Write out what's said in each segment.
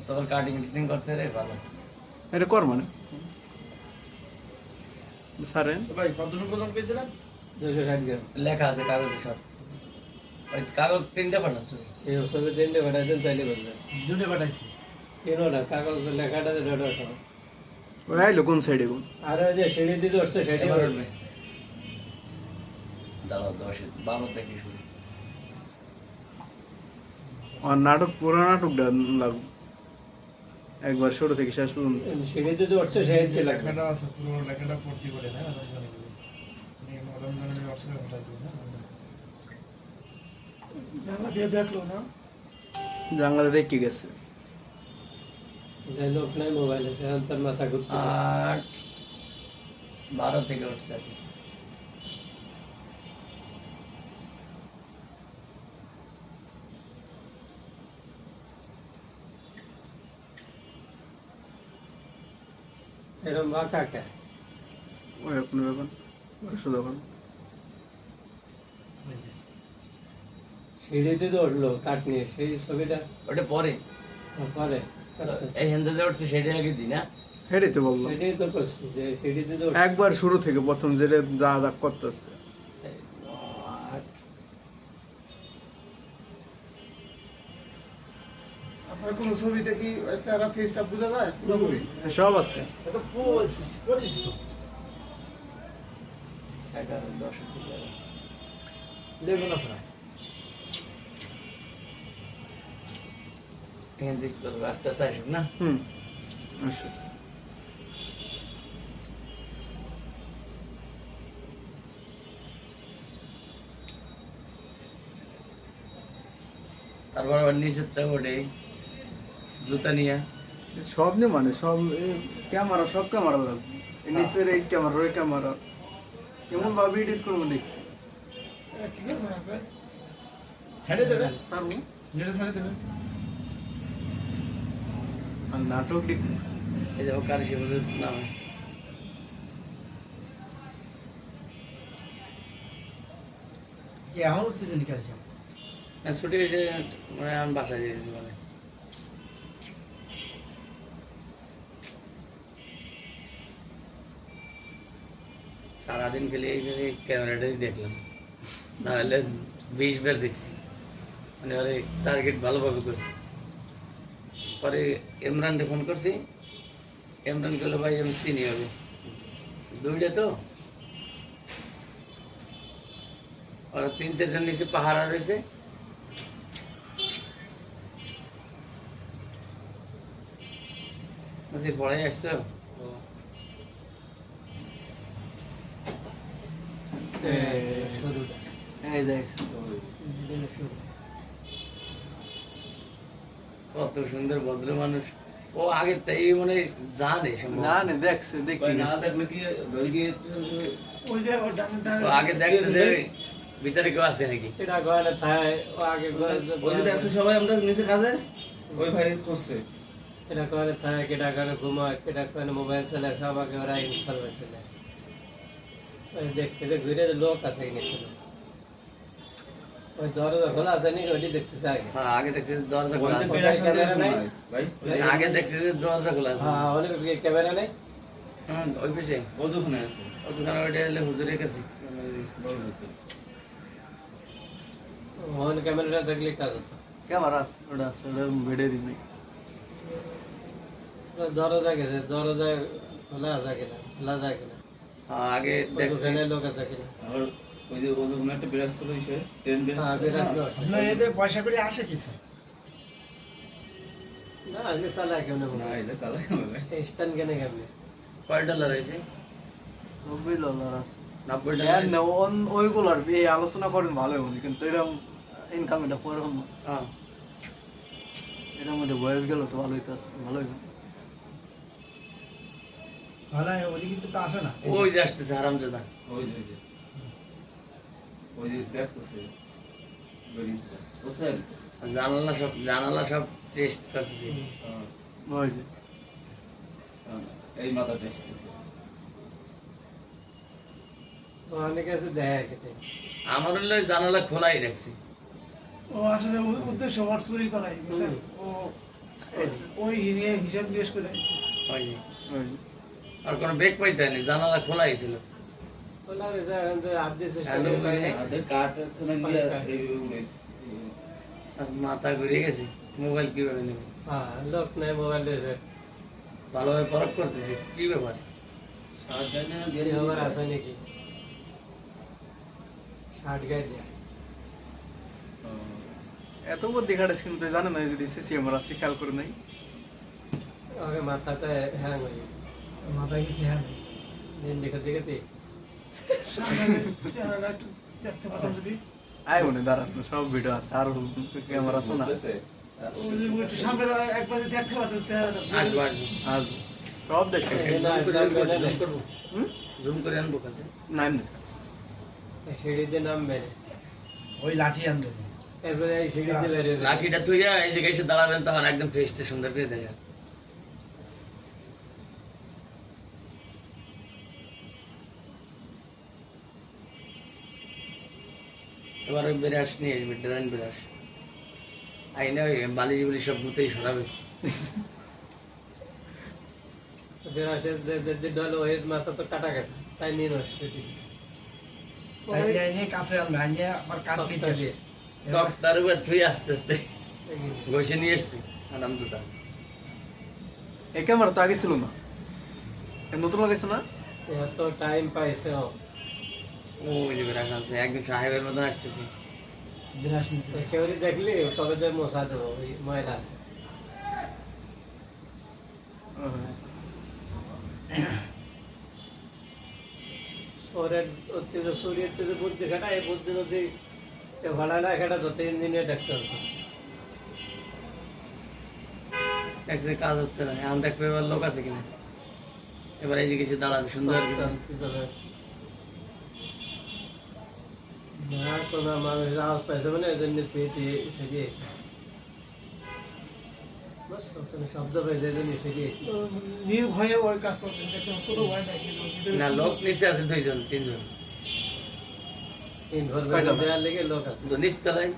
তখন কাটিং টিটিং করতে রে ভালো। এটা কর মানে সারেন ভাই কতটুকু ওজন পেয়েছিলেন? 260 গ্রাম। লেখা আছে কাগজে সব। ওই কাগজ 3টে পাঠাচ্ছ। এই সবে 3টে পাঠাই দেন তাইলে বলবেন। দুটো পাঠাইছি। কেনটা কাগজ লেখাটা ডটা খাও। ওই আইলো কোন সাইডে কোন আর ওই যে সিঁড়ি দিয়ে উঠছে সেটাই এবার বলবে। উঠবে। দাঁড়াও 12 থেকে শুরু। আর নাটক পুরো নাটকটা লাগবে একবার শুরু থেকে শেষ পর্যন্ত। সিঁড়ি দিয়ে উঠছে সেইতে লেখা। লেখাটা আছে পুরো লেখাটা ভর্তি করে না রমজানের অপশনে পাঠাই দিই না। জানলা দিয়ে দেখলো না জানলাতে দেখে গেছে। যে লোক নাই মোবাইলে সে তার মাথা ঘুরতে 8 12 থেকে উঠছে আর কি। এরকম বাঁকা কে ওই কোনো ব্যাপার শুধু এখন সিঁড়ি দিয়ে উঠলো কাঠ নিয়ে সেই ছবিটা ওটা পরে পরে এই হেন্দে যে উঠছে সেটা আগে দিই না। হেঁটে তো বললো সেটাই তো করছি যে সিঁড়ি দিয়ে একবার শুরু থেকে প্রথম যেটা যা যা করতেছে। আপনার কোনো ছবি দেখি সারা ফেসটা বোঝা যায় পুরোপুরি সব আছে এটা পড়িস তো। 11 10 থেকে লেগুন আছে না। এখান থেকে রাস্তা আসুক না। আচ্ছা তারপর আবার নিচের থেকে ওঠে জুতা নিয়ে। সব নিয়ে মানে সব ক্যামেরা সব ক্যামেরা লাগবে নিচের এই ক্যামেরা ওই ক্যামেরা কেমন ভাবে এডিট করবো দেখ কি করবেন আপনি ছেড়ে দেবে। সারবো যেটা ছেড়ে দেবে। আর নাটক দেখ এই যে কারি সে বুঝে নামে। কি এখন উঠতেছে নি কাছে? ছুটি এসে মানে আমি বাসায় দিয়েছি মানে সারাদিন খেলে এই যে ক্যামেরাটাই দেখলাম, না হলে 20 বার দেখছি। মানে ওরে টার্গেট ভালোভাবে করছি। পরে ইমরানকে ফোন করছি, ইমরান বললো ভাই আমি চিনি হবে 2টা তো ওরা 3-4 জন নিচে পাহারা রয়েছে। বলছি পড়াই আসছো? শুরুটা এই দেখ শুরু কত সুন্দর ভদ্র মানুষ। ও আগে তাই মানে জানে সম্ভবত। জানে দেখছে দেখি ওই যে ওর ডানে ও আগে দেখছে যে ভিতরে কেউ আছে নাকি। এটা গয়না থায় ও আগে ওই যে দেখছে সবাই আমরা নিচে কাজে ওই ভাই খুঁজছে এটা করে থাকে কেটা করে ঘুমায় কেটা করে মোবাইল চালায় সব আগে ওরা ইনফরমেশন নেয় ওই দেখতে যে ঘুরে লোক আছে কিনা ওই দরজা খোলা আছে নাকি ওইটি দেখতেছে আগে হ্যাঁ আগে দেখছে যে দরজা খোলা আছে। ক্যামেরা নাই ভাই আগে দেখছে যে দরজা খোলা আছে। হ্যাঁ অনেক ক্যামেরা নেই ওই পিছে ওজুখানে আছে ওখানে ওইটা হলে হুজুরের কাছে। অন ক্যামেরাটা দেখলে কাজ হতো ক্যামেরা আছে ওটা আছে ওটা ভিডিও দিন দরজা গেছে দরজা খোলা আছে কিনা খোলা যায় কিনা হ্যাঁ আগে দেখছে ওখানে লোক আছে কিনা আর ওই যে ওজুখানে একটা বিরাজ ছিল ইসে ট্রেন হ্যাঁ বিরাট লোক আপনার এতে পয়সা করে আসে কিছু? না আগে চালায় কেমনে না এটা চালাই না স্ট্যান্ড কেনে কেমনে $5 হয়েছে। $90 আছে $90 ওইগুলোর এই আলোচনা করেন ভালো হবে কিন্তু এরকম ইনকাম এটা পরে হল হ্যাঁ এটার মধ্যে বয়স গেল তো ভালোই তো আছে ভালোই ভালো ওই কিন্তু তো আসে না। ওই যে আসতেছে হারামজাদা। ওই যে ওই যে দেখতেছে বুঝছেন জানালা সব টেস্ট করতেছি। ওই যে এই মাথা টেস্ট অনেকে আছে দেয় খেতে আমার হলে জানালা খোলাই রাখছি। ও আসলে উদ্দেশ্য ওর চুরি করাই বুঝছেন ও ওই নিয়ে হিসাব নিয়েশ করে আইছে। ওই যে ওই যে। আর কোনো বেগ পাইতে হয়নি, জানালা খোলাই ছিল। বললাম যে এখন তো হাত দিয়ে চেষ্টা আর করে ওই পাই না। যে আমাদের কাঠ খানা নিয়ে এইভাবে উড়াইছে। আর মাথা ঘুরে গেছে, মোবাইল কিভাবে নেব? হ্যাঁ, লোক নাই মোবাইল রয়েছে। ভালোভাবে পরখ করতেছি, কি ব্যাপার? সার গায়ে না দেরি দিয়ে হবার আছে নাকি? 60 গায়ে দেয়া। এত বুদ্ধি খাটাস কিন্তু জানে না যদি সিসি আমার আছে খেয়াল করে নাই। ওকে মাথাতে হ্যাং হয়ে গেছে। মাথায় কিছু হ্যাঁ নেই। দিন দেখাতে দেখাতে সামনে চেহারাটা একটু দেখতে পাতাম যদি। আয় মনে দাঁড়ান না, সব ভিডিও আছে আর ক্যামেরা আছে না। বলতেছে, ওই যে একটু সামনে একবার যদি দেখতে পাতাম চেহারাটা। আসবো আসবো, আর সব দেখে জুম করে আনবো কাছে। নাই না সিঁড়িতে নামবে না। ওই লাঠি আনবে। এরপরে এই সিঁড়িতে বেরিয়ে যাবে। লাঠিটা তুই এই জায়গায় এসে দাঁড়াবেন, তখন একদম ফেসটা সুন্দর করে দেখা। এবার ওই বিরাস নিয়ে আসবে, ড্রেন বিরাস আইনে ওই বালিশ বুলি সব গুতেই সরাবে। বেরাসে যে ডল ওই মাথা তো কাটা কাটা, তাই নিয়ে নষ্ট করে দিই। কাছে আনবে, আনিয়ে আবার কাটলি তক্তা দিয়ে। তার উপর তুই আস্তে আস্তে ঘষে নিয়ে এসছি আরাম জুতা। এই ক্যামেরা তো আগে ছিল না, এ নতুন লাগাইছে না। এত টাইম পাইছে ও। ওই যে বিরাস আনছে, একদম সাহেবের মতন আসতেছি। বিরাস নিচে। কেউ দেখলি তবে যে মশা দেবো, ওই ময়লা আছে। ওরের হচ্ছে যে সূর্যের যে বুদ্ধি খাটা, এই বুদ্ধি যদি ভাড়া না খাটা তো 3 দিনে ডাক্তার হতো। দেখছি কাজ হচ্ছে না, এখন দেখবে এবার লোক আছে কিনা। এবার এই যে কিছু দাঁড়াবে সুন্দর করে। না কোনো মানুষ আওয়াজ পাইছে মানে এই জন্য ফিরিয়েছে। বাস ওখানে শব্দ পাইছে এই জন্য ফিরিয়েছে। নির্ভয়ে ওই কাজ করবেন, দেখছেন কোনো ভয় নাই। কিন্তু ভিতরে না, লোক নিচে আছে 2 জন 3 জন, ইনফরমেশন দেওয়ার লেগে লোক আছে। তো নিচতলায়।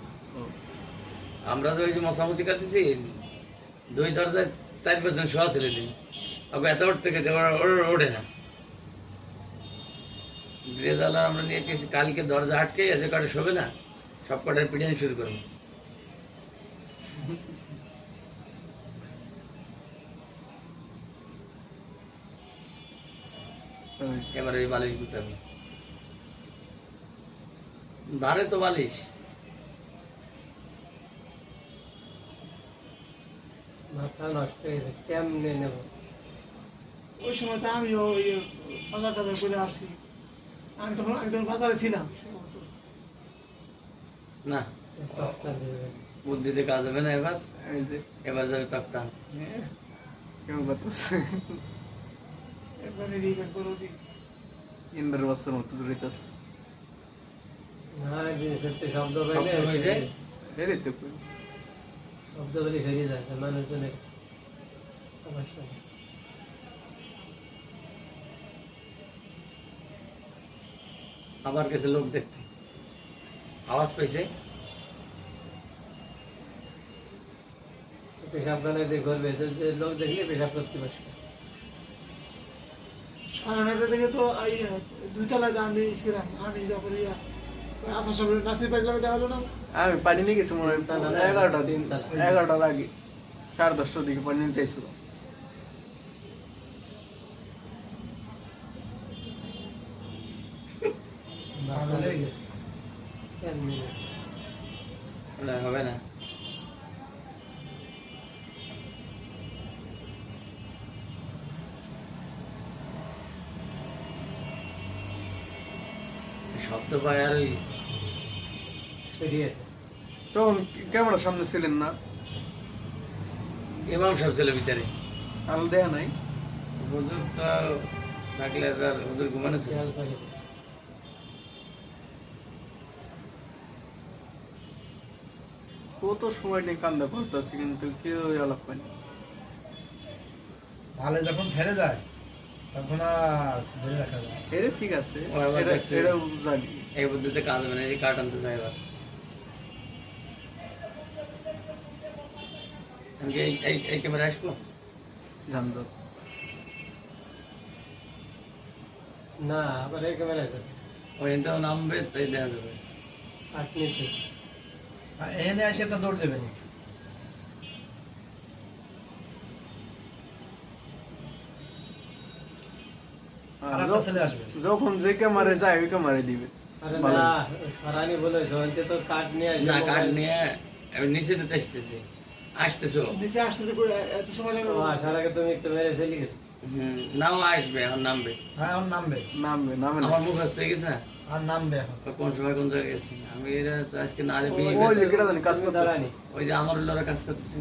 আমরা তো ওই যে মশামশি কাটতেছি, 2 দরজায় 4-5 জন শোয়া ছিল দিন। আবার এত ওর থেকে ওঠে না। ব্রেজালা আমরা নিয়ে গেছি, কালকে দরজা আটকে যে কটা শোবে না, সব কটার পিটানি শুরু করবো। এবার ওই বালিশ গুতাবো, ধারে তো বালিশ। মাথা নষ্ট হয়ে গেছে, কেমনে নেব? ওই সময় তো আমিও ওই বাজার টাজার করে আসছি। আমি তখন বাজারে ছিলাম। না, তক্তা দিয়ে বুদ্ধিতে কাজ হবে না এবার। এই যে এবার যাবে তক্তা। কেমন করতেছে একবার এদিক একবার ওদিক। ইন্দ্রের বাচ্চার মতো দৌড়াইতেছে। না জিনিসের তো শব্দ পাইলে শব্দ হয়েছে? এরই তো কই। শব্দ পেলে ফিরিয়ে যায় মানুষজনের সমস্যা নেই। আবার গেছে লোক দেখতে, আওয়াজ পাইছে। পেশাব খানে দিয়ে ঘুরবে, যে লোক দেখলে পেশাব করতে বসবে। 9:30 থেকে তো এই 2 তলায় আমি ছিলাম। আমি যখন আসার সময় নাসির পাইলামে দেখা হলো না। আমি পানি নিয়ে গেছি মনে হয় তিনতলা না, 11টার তিনতলা। 11টার আগে 10:30টার দিকে পানি নিতে এসেছিল। মাথা লেগে গেছে। কেমনে? না, হবে না। শব্দ পায় আর ওই ফিরিয়েছে। তখন ক্যামেরার সামনে ছিলেন না, ইমাম সাহেব ছিল ভিতরে। আলো দেয়া নাই। হুজুর তো থাকলে তার হুজুর ঘুমানো ছিল। খেয়াল পাইলে। কত সময় নিয়ে কান্দা করতেছে কিন্তু কেউ আলাপ পায়নি। ভালো যখন ছেড়ে যায় তখন আর ধরে রাখা যায়। এটা ঠিক আছে, ও আবার এটা দেখছে। এটা জানি। এই বুদ্ধিতে কাজ হবে না, এই যে কাঠ আনতে যায় এবার। আমি কি এই ক্যামেরা আসবো? জানতো না আবার এই ক্যামেরা আছে ওই তো নামবে তাই দেখা যাবে। কাটনিতে এনে এসে একটা দৌড় দেবেন। আর একটা ছেলে আসবে। যখন যে ক্যামেরা যায় ওই ক্যামেরা দিবে। আরে ভালো। না সরানি বলে জয়ন্তে তো কাট নিয়ে আসবে না কার্ড মোবাইল। নিয়ে আমি নিচে দিতে আসতেছো। নিচে আসতে করে এত সময় লাগে ও আসার আগে তুমি একটু মেরে চলে গেছো নাও আসবে, এখন নামবে। হ্যাঁ এখন নামবে। নামবে নামে না। আমার মুখ আসতে গেছে না, আর নামবে এখন। কোন সময় কোন জায়গায় গেছি আমি। এরা তো আজকে না রে ওই যে কেটা জানি কাজ তুমি করতেছে। দাঁড়ানি ওই যে আমার লোরা কাজ করতেছে।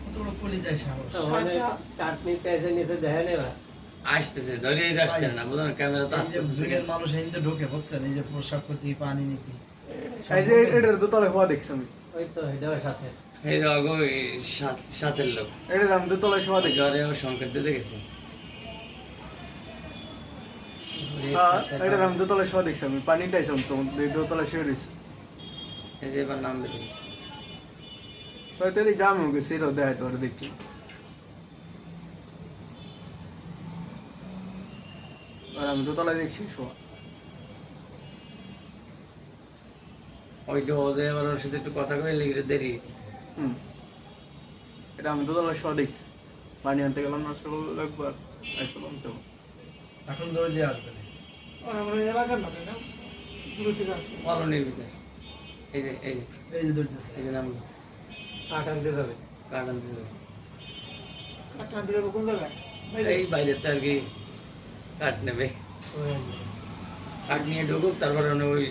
কত বড় কলিজায় সাহস। তো ওখানে কাটনিতে এসে নিচে দেখে নেবা আসতেছে, ধরে আসছে না, বুঝলেন? ক্যামেরা তো এই যে আসতেছে। যুগের মানুষ হিন্দু ঢোকে বুঝছেন, এই যে পোশাক প্রতি পানি নীতি। এই যে এটার দোতলায় হওয়া দেখছি আমি। ওই তো এটাও সাথে এই রগ ওই সাথের লোক এটার আমি দোতলায় শোয়া দেখছি। জ্বরে ও সংকেত দিতে গেছে। হ্যাঁ এটার আমি দোতলায় শোয়া দেখছি আমি। পানিতে আইসাম তো দোতলায় শুয়ে রয়েছি। এই যে এবার নামবে তুমি। হয়তো এই দাম হয়ে গেছে এটাও দেখাইতে পারে দেখছি। আর আমি দোতলায় দেখছি শোয়া। ওই যে ও যে এবার ওর সাথে একটু কথা কয়ে লেগে দেরি হয়েছে। হুম এটা আমি দোতলায় শোয়া দেখছি। পানি আনতে গেলাম না সকাল একবার আইসালাম তো। এখন দৌড় দিয়ে আসবে। আমরা এলাকার না তাই না, দূরে থেকে আসি। কলোনির ভিতরে। এই যে এই যে দৌড়তেছে। এই যে নামবে, কাট আনতে যাবে কার্ড আনতে যাবে। কাটনা দিকে কোন জায়গায়? এই বাইরেতে আর কি কাঠ নেবে, ওই আনবে। কাঠ নিয়ে ঢুকুক, তারপরে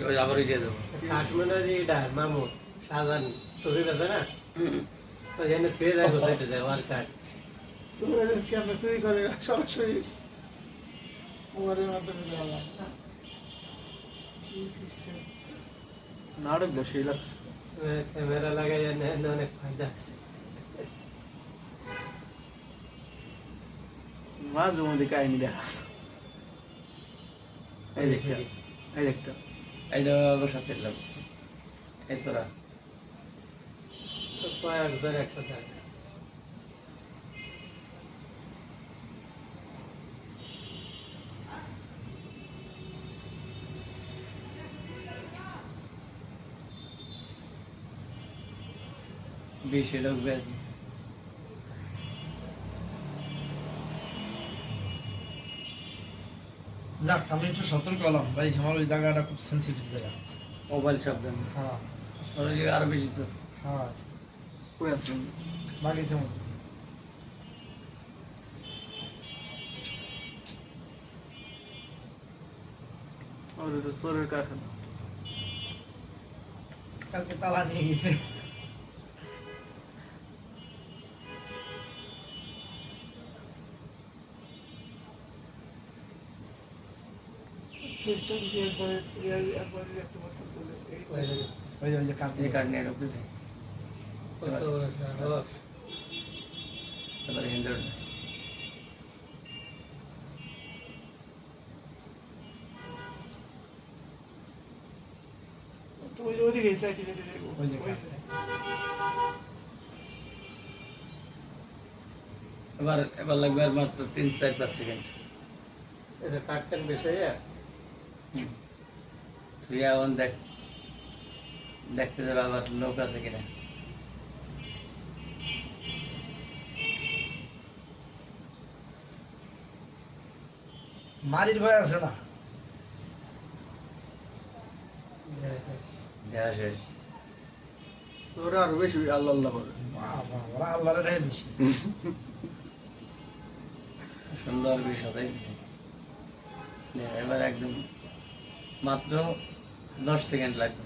ওই আবার ওই যে যাবো। কাঠমান্ডু যে এটা মামু সাজান টুপি বেছে না তো যেন ছুঁয়ে যায় বসাইতে যায় ওয়ার কাঠ সুরে ক্যামেরা চুরি করে সরাসরি মোবাইলের মাধ্যমে দেওয়া যায় না? কি সিস্টেম? নাটক সেই লাগছে। ক্যামেরা লাগাই অনেক ফায়দা আছে মাঝে মধ্যে কাহিনী দেখা আছে। এই যে একটা, এই যে একটা। এইটা ওর সাথে লোক এই সোরা। তো কয়েকজন একসাথে আছে বেশি ঢুকবে আর কি। যাক আমি একটু সতর্ক হলাম ভাই, আমার ওই জায়গাটা খুব সেন্সিটিভ জায়গা। মোবাইল শব্দ হ্যাঁ ওর ওই জায়গায় আরো বেশি চোখ। হ্যাঁ কই আছেন? বাগিচে মতো। আমাদের তো চোরের কারখানা। কালকে তালা নিয়ে গেছে। ফেসটা দিয়ে একবারে একবারে দেখতে পারতাম চলে ওই যে ওই যে কাঠ এই কাঠ নিয়ে ঢুকতেছে। কত বড় সাহস। এবার হিন্দুর তো ওইদিকে সাইডে যেতে দেখবো ওই যে কাঠ। এবার লাগবে আর মাত্র 3-4-5 সেকেন্ড। এই যে কাঠ কান বেশি তুই এখন দেখতে যাবে আবার লোক আছে কিনা। মারির ভয় আছে না? দেখা শেষ। চোরে আরো বেশি আল্লাহ আল্লাহ করে। বাবা, ওরা আল্লাহর রেহে বেশি। সুন্দর করে সাজাই দিছে। এবার একদম মাত্র 10 সেকেন্ড লাগবে।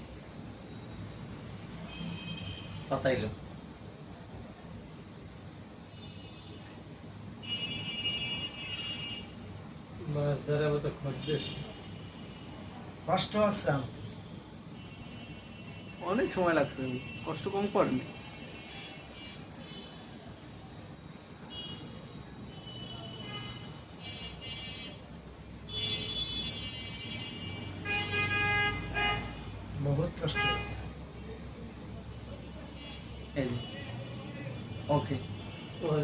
পাতাইলো। মাছ ধরার মতো খদ্দেশ কষ্ট আছে আমার। অনেক সময় লাগছে, কষ্ট কম করেনি। বহুত কষ্ট আছে।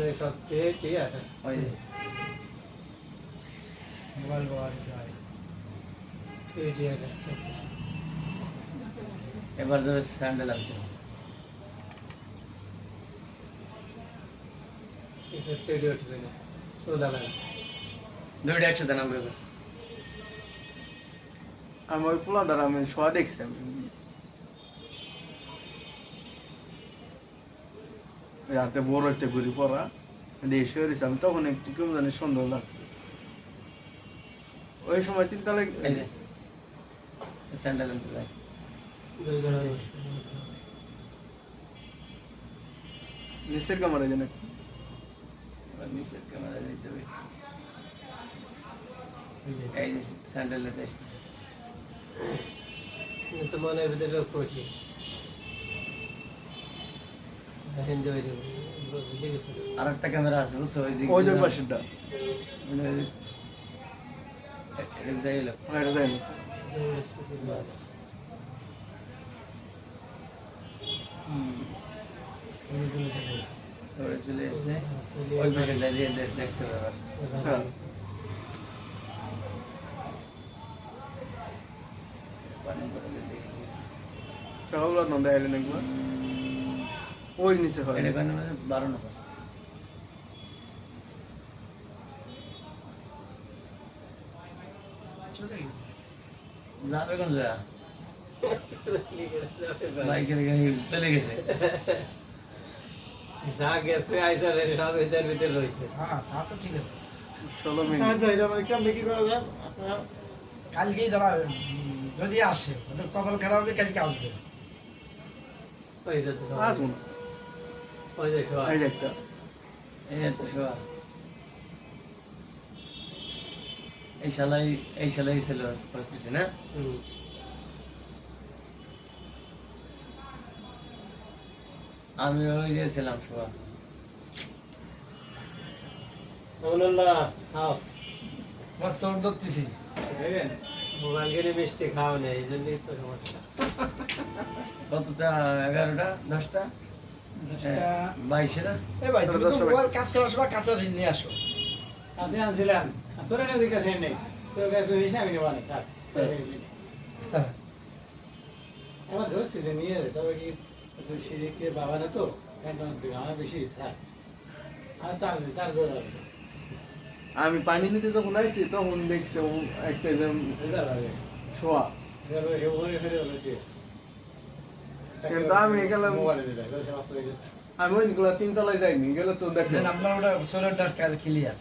মানে সব ঠিক আছে ওই যে মোবাইল বাবা যায় ঠিক আছে সব কিছু এবার যাবে স্যান্ডেল আনতে। কিছু তৈরি উঠবে না সোদা লাগে দুইটা একসাথে নামবে এবার। আমি ওই পোলা দ্বারা আমি শোয়া দেখছি আমি ওই হাতে বড় একটা ঘুরি পরা দিয়ে শুয়ে রয়েছে আমি তখন একটু কেমন জানি সন্দেহ লাগছে ওই সময় চিন্তা এই যে স্যান্ডেল আনতে যাই। নিচের কামারে যেন এবার নিচের ক্যামেরা দিতে হবে। এই যে স্যান্ডেল নিতে এসেছে। তো মনের ভিতরে খুশি হিন্দি হয়ে যাবে বুঝে গেছে আর একটা ক্যামেরা আছে বুঝছো ওই দিকে ওই যে পাশেরটা যাই এলো এটা যাই না বাস। ওরা চলে এসছে ওই পেশেন্টটা দিয়ে দেখতে হবে আবার। হ্যাঁ পানি পড়লে দেখি। সকালবেলা না দেখাইলেন একবার ওই নিচে হয় এটা কারণে 12 নম্বর। চলে গেছে যাবে কোন জায়গা? বাইকের গাড়ি চলে গেছে। যা গেছে আইসা সব এটার ভিতরে রয়েছে হ্যাঁ তা তো ঠিক আছে 16 মিনিট তাই ভাই মানে কেমনে কি করা যায় আপনারা কালকেই যারা যদি আসে ওদের কপাল খারাপ হবে কালকে আসবে ওই যে তো আসুন ওই যে শোয়া এই যে একটা এই তো শোয়া। এই শালাই ছিল কিছু না। হুম আমি ওই যে ছিলাম শোয়া। আল্লাহ খাও তোমার চোর ধরতেছি মোবাইল কিনে মিষ্টি খাও না এই জন্যই তো সমস্যা কতটা 11টা 10টা 22 না। এ ভাই তুমি তো মোবাইল কাজ করার সময় কাছে নিয়ে আসো কাছে আনছিলাম আসলে না দিকে কাছে নেই তো তুই হিস না আমি নেব না থাক আমার ধরছি যে নিয়ে যাবে তবে কি তুই সিঁড়িকে বাবা না তো আমার বেশি থাক আর চার করে আমি পানি নিতে যখন আইছি তখন দেখছি ও একটা যে রেজাল্ট হয়ে গেছে শোয়া কিন্তু আমি গেলাম আমি ওইগুলা 3 তলায় যাইনি গেলে তো দেখলাম দেন আপনার ওটা চোরেরটা ক্লিয়ার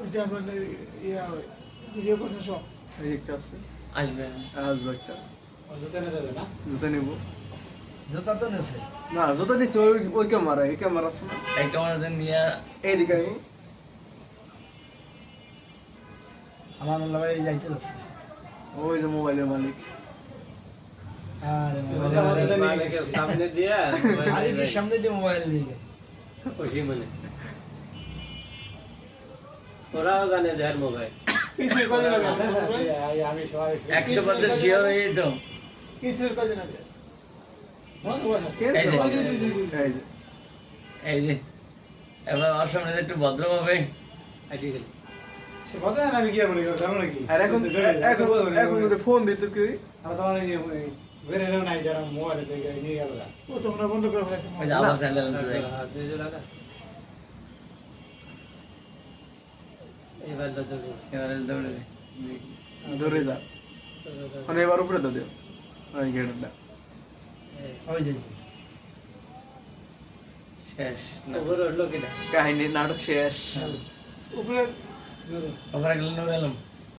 ওই যে আপনাদের ইয়া ভিডিও করছেন সব এই একটা আছে আসবে আসবে একটা জুতা নিব জুতা তো নেছে না জুতা নিছি ওই ক্যামেরা এই ক্যামেরা আছে না এই ক্যামেরাতে নিয়ে এইদিকে আমি আমার মনে হয় যাইতে যাচ্ছে ওই যে মোবাইলের মালিক আরে মালিকের সামনে দিয়া মালিকের সামনে দিয়ে মোবাইল নিয়ে গেল খুশি মনে ওরাও জানে যার মোবাইল আমি সবাই 100% শিওর হয়ে যেত। কিসের কাজে না এই যে এই যে এবার আমার সামনে একটু ভদ্রভাবে আইটি গেল সে কথা না আমি গিয়ে বলি জানো নাকি আর এখন এখন যদি ফোন দিত কি আর তোমার বেরে নেও নাই যারা মোবাইলে দেখে নিয়ে গেল ও তোমরা বন্ধ করে ফেলেছে ওই যে আবার স্যান্ডেল আনতে যাই। দুই জোড়া না এবার তো দুটো এবারে দৌড়ে যাই। ধরে যা মানে এবার উপরে তো দিও ওই গেটটা ওই যে শেষ না উপরে উঠলো কিনা কাহিনী নাটক শেষ উপরে ওখানে গেলে নড়ে এলাম